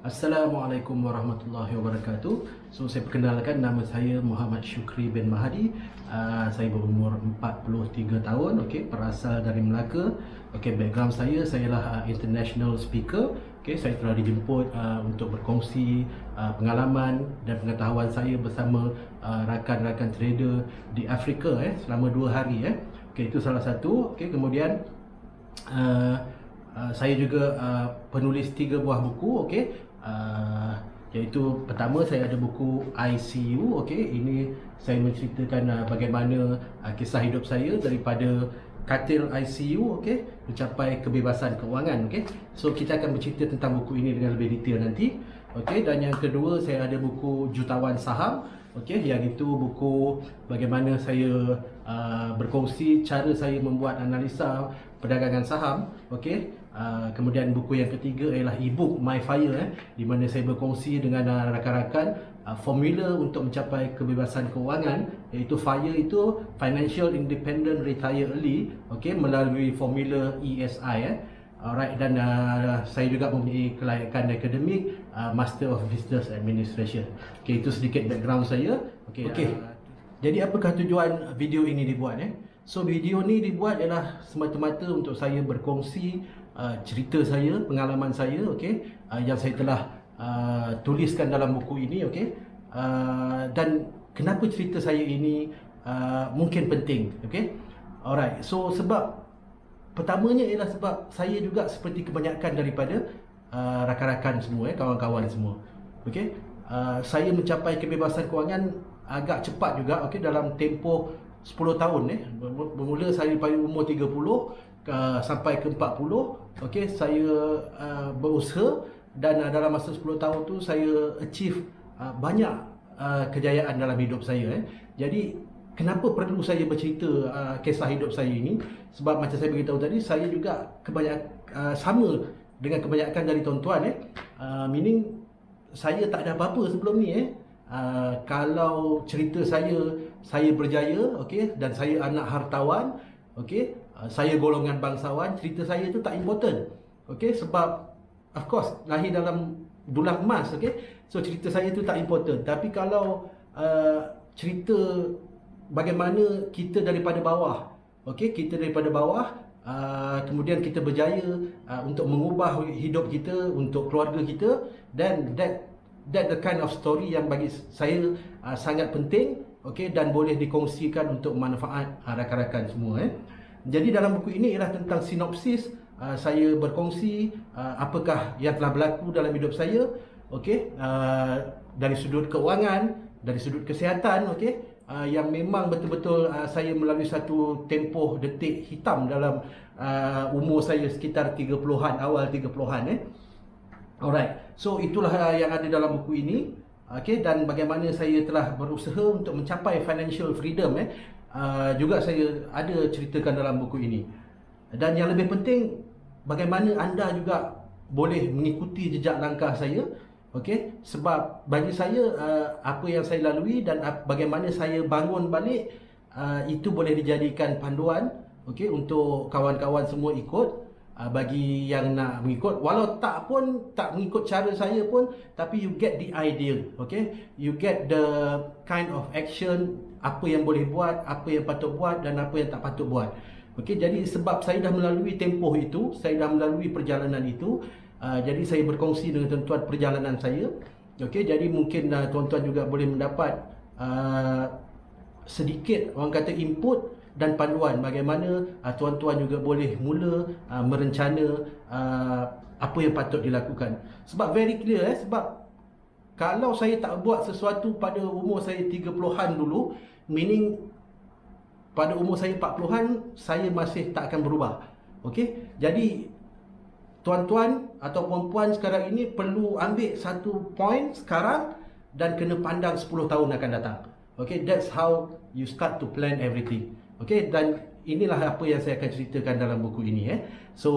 Assalamualaikum warahmatullahi wabarakatuh. So saya perkenalkan, nama saya Muhammad Syukri bin Mahdi. Saya berumur 43 tahun, okey, berasal dari Melaka. Okey, background saya ialah international speaker. Okey, saya telah dijemput untuk berkongsi pengalaman dan pengetahuan saya bersama rakan-rakan trader di Afrika selama 2 hari. Okey, itu salah satu. Okey, kemudian saya juga penulis 3 buah buku, okey. Iaitu pertama, saya ada buku ICU, okey. Ini saya menceritakan bagaimana kisah hidup saya daripada katil ICU, okey, mencapai kebebasan keuangan, okey. So kita akan bercerita tentang buku ini dengan lebih detail nanti, okey. Dan yang kedua, saya ada buku Jutawan Saham, okey, yang itu buku bagaimana saya berkongsi cara saya membuat analisa perdagangan saham, okey. Kemudian buku yang ketiga ialah e-book My Fire, di mana saya berkongsi dengan rakan-rakan formula untuk mencapai kebebasan keuangan, iaitu FIRE itu Financial Independent Retire Early, okey, melalui formula ESI. Alright, dan saya juga mempunyai kelayakan akademik Master of Business Administration. Okey, itu sedikit background saya. Okey. Jadi apakah tujuan video ini dibuat? So video ni dibuat ialah semata-mata untuk saya berkongsi cerita saya, pengalaman saya, okey, yang saya telah tuliskan dalam buku ini, okey. Dan kenapa cerita saya ini mungkin penting, okey. Alright, so sebab pertamanya ialah sebab saya juga seperti kebanyakan daripada rakan-rakan semua, kawan-kawan semua, okey. Saya mencapai kebebasan kewangan agak cepat juga, okey, dalam tempoh 10 tahun. Bermula saya pada umur 30 sampai ke 40, okey, saya berusaha, dan dalam masa 10 tahun tu saya achieve banyak kejayaan dalam hidup saya. Jadi kenapa perlu saya bercerita kisah hidup saya ini? Sebab macam saya beritahu tadi, saya juga sama dengan kebanyakan dari tuan-tuan, meaning saya tak ada apa-apa sebelum ni. Kalau cerita saya berjaya, okey, dan saya anak hartawan, okey, saya golongan bangsawan, cerita saya tu tak important, okey, sebab of course lahir dalam dulang emas, okey, so cerita saya tu tak important. Tapi kalau cerita bagaimana kita daripada bawah, okey, kita daripada bawah, kemudian kita berjaya untuk mengubah hidup kita, untuk keluarga kita, then that the kind of story yang bagi saya sangat penting, okey, dan boleh dikongsikan untuk manfaat rakan-rakan semua. Jadi dalam buku ini ialah tentang sinopsis, saya berkongsi apakah yang telah berlaku dalam hidup saya, okey, dari sudut keuangan, dari sudut kesihatan, okey, yang memang betul-betul saya melalui satu tempoh detik hitam dalam umur saya sekitar 30-an, awal 30-an. Alright, so itulah yang ada dalam buku ini, okay, dan bagaimana saya telah berusaha untuk mencapai financial freedom, juga saya ada ceritakan dalam buku ini. Dan yang lebih penting, bagaimana anda juga boleh mengikuti jejak langkah saya, okay, sebab bagi saya apa yang saya lalui dan bagaimana saya bangun balik, itu boleh dijadikan panduan, okay, untuk kawan-kawan semua ikut. Bagi yang nak mengikut, walau tak mengikut cara saya pun, tapi you get the idea, okay, you get the kind of action, apa yang boleh buat, apa yang patut buat, dan apa yang tak patut buat, okay. Jadi sebab saya dah melalui tempoh itu, saya dah melalui perjalanan itu, jadi saya berkongsi dengan tuan-tuan perjalanan saya, okay. Jadi mungkin tuan-tuan juga boleh mendapat sedikit, orang kata, input dan panduan bagaimana tuan-tuan juga boleh mula merencana apa yang patut dilakukan. Sebab very clear, sebab kalau saya tak buat sesuatu pada umur saya 30-an dulu, meaning pada umur saya 40-an saya masih tak akan berubah, okey. Jadi tuan-tuan atau puan-puan sekarang ini perlu ambil satu point sekarang dan kena pandang 10 tahun akan datang, okey. That's how you start to plan everything. Okey, dan inilah apa yang saya akan ceritakan dalam buku ini. So,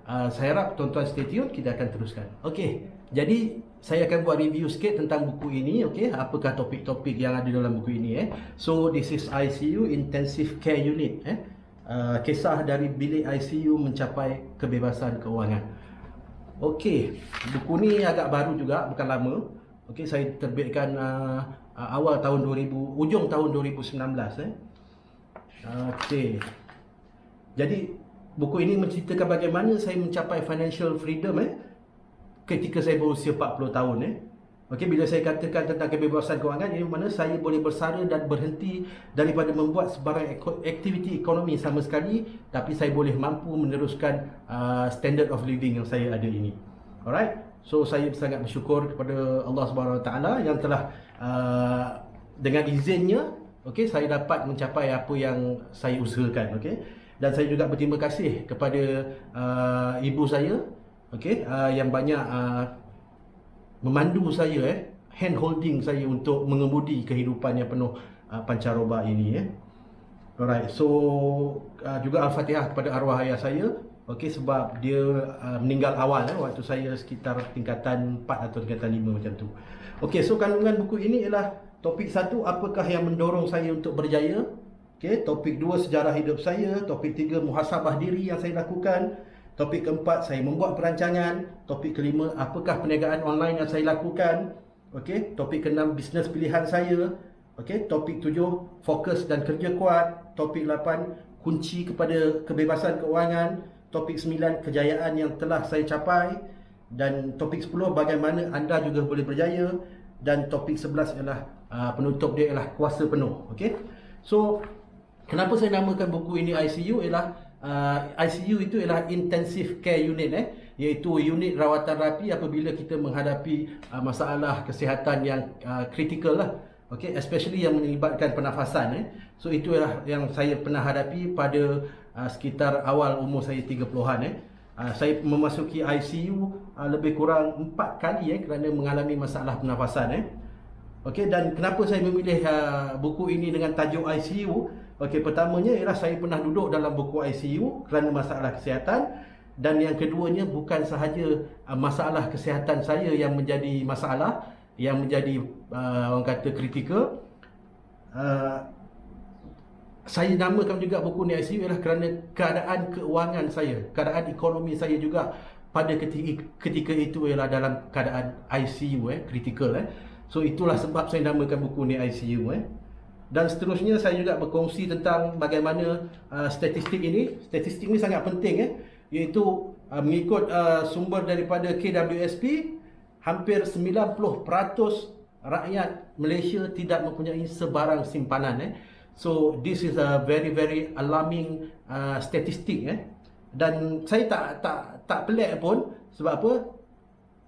saya harap tuan-tuan stay tune, kita akan teruskan. Okey, jadi saya akan buat review sikit tentang buku ini, okey. Apakah topik-topik yang ada dalam buku ini. So, this is ICU, Intensive Care Unit. Kisah dari bilik ICU mencapai kebebasan keuangan. Okey, buku ni agak baru juga, bukan lama. Okey, saya terbitkan awal tahun 2000, ujung tahun 2019 Okey. Jadi buku ini menceritakan bagaimana saya mencapai financial freedom ketika saya berusia 40 tahun Okey, bila saya katakan tentang kebebasan kewangan, ini mana saya boleh bersara dan berhenti daripada membuat sebarang aktiviti ekonomi sama sekali, tapi saya boleh mampu meneruskan standard of living yang saya ada ini. Alright, so saya sangat bersyukur kepada Allah Subhanahu Wa Taala yang telah dengan izinnya, okey, saya dapat mencapai apa yang saya usahakan, okey. Dan saya juga berterima kasih kepada ibu saya, okey, yang banyak memandu saya, hand holding saya untuk mengemudi kehidupan yang penuh pancaroba ini Alright, so juga Al-Fatihah kepada arwah ayah saya, okey, sebab dia meninggal awal waktu saya sekitar tingkatan 4 atau tingkatan 5 macam tu. Okey, so kandungan buku ini ialah topik 1, apakah yang mendorong saya untuk berjaya. Okey, topik 2, sejarah hidup saya. Topik 3, muhasabah diri yang saya lakukan. Topik keempat, saya membuat perancangan. Topik kelima, apakah perniagaan online yang saya lakukan. Okey, topik keenam, bisnes pilihan saya. Okey, topik 7, fokus dan kerja kuat. Topik 8, kunci kepada kebebasan keuangan. Topik 9, kejayaan yang telah saya capai. Dan topik 10, bagaimana anda juga boleh berjaya. Dan topik 11 ialah penutup dia ialah kuasa penuh. Okey, so kenapa saya namakan buku ini ICU ialah ICU itu ialah Intensive Care Unit iaitu unit rawatan rapi apabila kita menghadapi masalah kesihatan yang kritikal lah. Okay, especially yang melibatkan pernafasan So itu ialah yang saya pernah hadapi pada sekitar awal umur saya 30-an Saya memasuki ICU lebih kurang 4 kali kerana mengalami masalah pernafasan Okey, dan kenapa saya memilih buku ini dengan tajuk ICU? Okey, pertamanya ialah saya pernah duduk dalam buku ICU kerana masalah kesihatan, dan yang keduanya bukan sahaja masalah kesihatan saya yang menjadi masalah, yang menjadi orang kata kritikal. Saya namakan juga buku ni ICU ialah kerana keadaan keuangan saya, keadaan ekonomi saya juga pada ketika itu ialah dalam keadaan ICU kritikal So itulah sebab saya namakan buku ni ICU Dan seterusnya saya juga berkongsi tentang bagaimana statistik ini. Statistik ini sangat penting iaitu mengikut sumber daripada KWSP, hampir 90% rakyat Malaysia tidak mempunyai sebarang simpanan So this is a very alarming statistik Dan saya tak pelik pun. Sebab apa?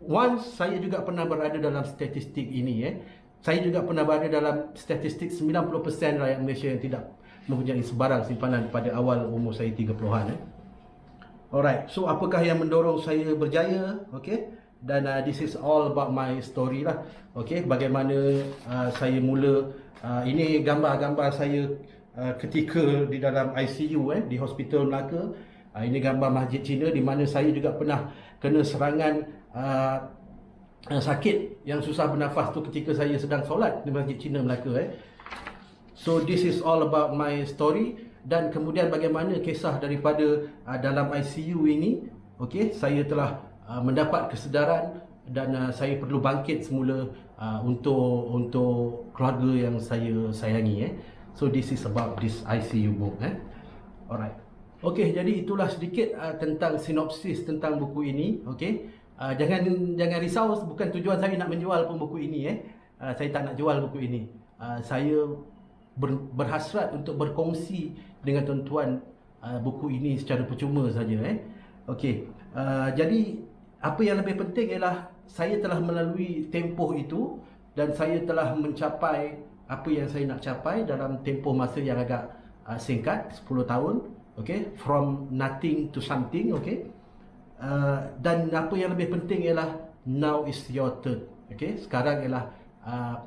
Once saya juga pernah berada dalam statistik ini Saya juga pernah berada dalam statistik 90% rakyat Malaysia yang tidak mempunyai sebarang simpanan pada awal umur saya 30-an Alright, so apakah yang mendorong saya berjaya? Okay, dan this is all about my story lah. Okay, bagaimana saya mula. Ini gambar-gambar saya ketika di dalam ICU di Hospital Melaka. Ini gambar Masjid Cina di mana saya juga pernah kena serangan sakit yang susah bernafas tu ketika saya sedang solat di Masjid Cina Melaka So this is all about my story, dan kemudian bagaimana kisah daripada dalam ICU ini. Okey, saya telah mendapat kesedaran dan saya perlu bangkit semula untuk keluarga yang saya sayangi So this is about this ICU book Alright. Okey, jadi itulah sedikit tentang sinopsis tentang buku ini. Okey. Jangan risau, bukan tujuan saya nak menjual pun buku ini Saya tak nak jual buku ini. Saya berhasrat untuk berkongsi dengan tuan-tuan buku ini secara percuma saja Okey. Jadi apa yang lebih penting ialah saya telah melalui tempoh itu dan saya telah mencapai apa yang saya nak capai dalam tempoh masa yang agak singkat, 10 tahun. Okey, from nothing to something. Okey. Dan apa yang lebih penting ialah now is your turn. Okey, sekarang ialah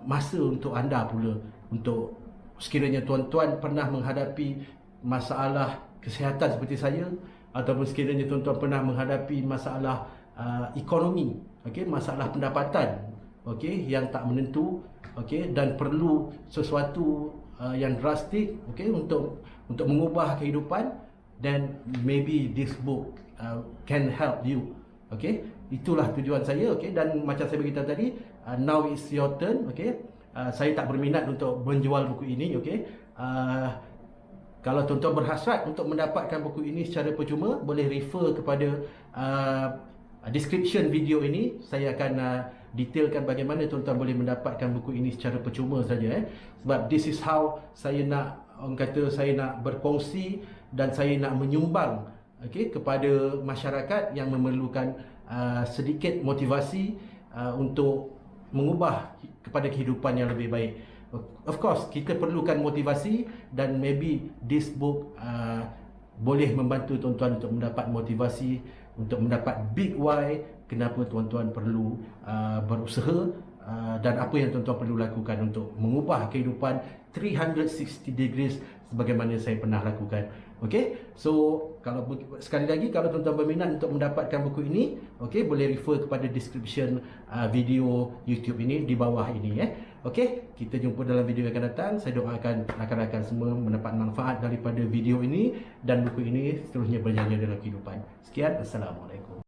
masa untuk anda pula, untuk sekiranya tuan-tuan pernah menghadapi masalah kesihatan seperti saya, ataupun sekiranya tuan-tuan pernah menghadapi masalah ekonomi, okey, masalah pendapatan, okey, yang tak menentu, okey, dan perlu sesuatu yang drastik, okey, untuk mengubah kehidupan, then maybe this book can help you. Okay, itulah tujuan saya, okey. Dan macam saya beritahu tadi, now it's your turn, okey. Saya tak berminat untuk menjual buku ini, okey. Kalau tuan-tuan berhasrat untuk mendapatkan buku ini secara percuma, boleh refer kepada description video ini. Saya akan detailkan bagaimana tuan-tuan boleh mendapatkan buku ini secara percuma saja. Sebab this is how saya nak, orang kata, saya nak berkongsi dan saya nak menyumbang, okey, kepada masyarakat yang memerlukan sedikit motivasi untuk mengubah kepada kehidupan yang lebih baik. Of course, kita perlukan motivasi, dan maybe this book boleh membantu tuan-tuan untuk mendapat motivasi, untuk mendapat big why kenapa tuan-tuan perlu berusaha, dan apa yang tuan-tuan perlu lakukan untuk mengubah kehidupan 360 degrees sebagaimana saya pernah lakukan. Okey, so kalau sekali lagi, kalau tuan-tuan berminat untuk mendapatkan buku ini, okey, boleh refer kepada description video YouTube ini di bawah ini. Okey, kita jumpa dalam video yang akan datang. Saya doakan rakan-rakan semua mendapat manfaat daripada video ini dan buku ini seterusnya berjaya dalam kehidupan. Sekian, Assalamualaikum.